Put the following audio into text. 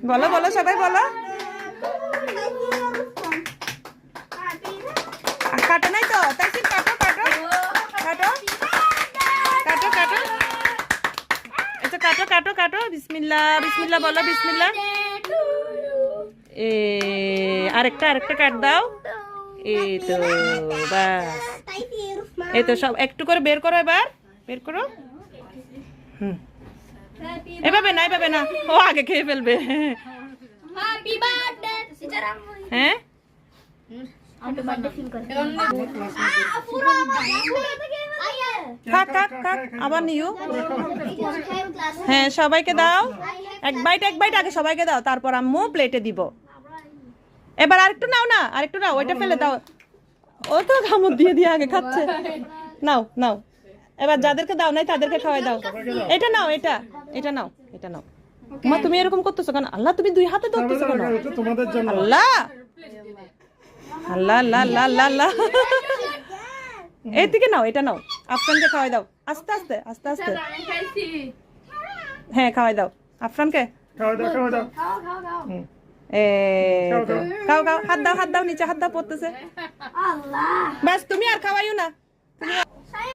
বলো বলো সবাই বলো। কাটো নাই তো তাইসিন, কাটো কাটো কাটো কাটো কাটো, এটা কাটো কাটো কাটো। বিসমিল্লাহ বিসমিল্লাহ বলো, বিসমিল্লাহ। আরেকটা আরেকটা কাট দাও। এই তো বাস, এই তো সব একটু করে বের করো, এবার বের করো। এভাবে না, এভাবে না, ও আগে খেয়ে ফেলবে। হ্যাঁ থাক থাক থাক, আবার নিও। হ্যাঁ সবাইকে দাও, এক বাইট আগে সবাইকে দাও, তারপর আম্মু প্লেটে দিব। এবার আরেকটু নাও না, আরেকটু নাও, ওইটা ফেলে দাও। ও তো কামড় দিয়ে দিয়ে আগে খাচ্ছে। নাও নাও, এবার যাদেরকে দাও নাই তাদেরকে খাওয়াই দাও। এটা নাও, এটা এটা নাও, এটা নাও। মা তুমি এরকম করতেছো কেন? আল্লাহ তুমি দুই হাতে ধরতেছো কেন? আল্লাহ আল্লাহ আল্লাহ আল্লাহ আল্লাহ আল্লাহ। এইদিকে নাও, এটা নাও, আফরানকে খাওয়াই দাও। আস্তে আস্তে আস্তে আস্তে, হ্যাঁ খাওয়াই দাও আফরানকে। খাও খাও, হাত দাও হাত দাও, নিচে হাত দাও, পড়তেছে। ব্যাস তুমি আর খাওয়াইও না।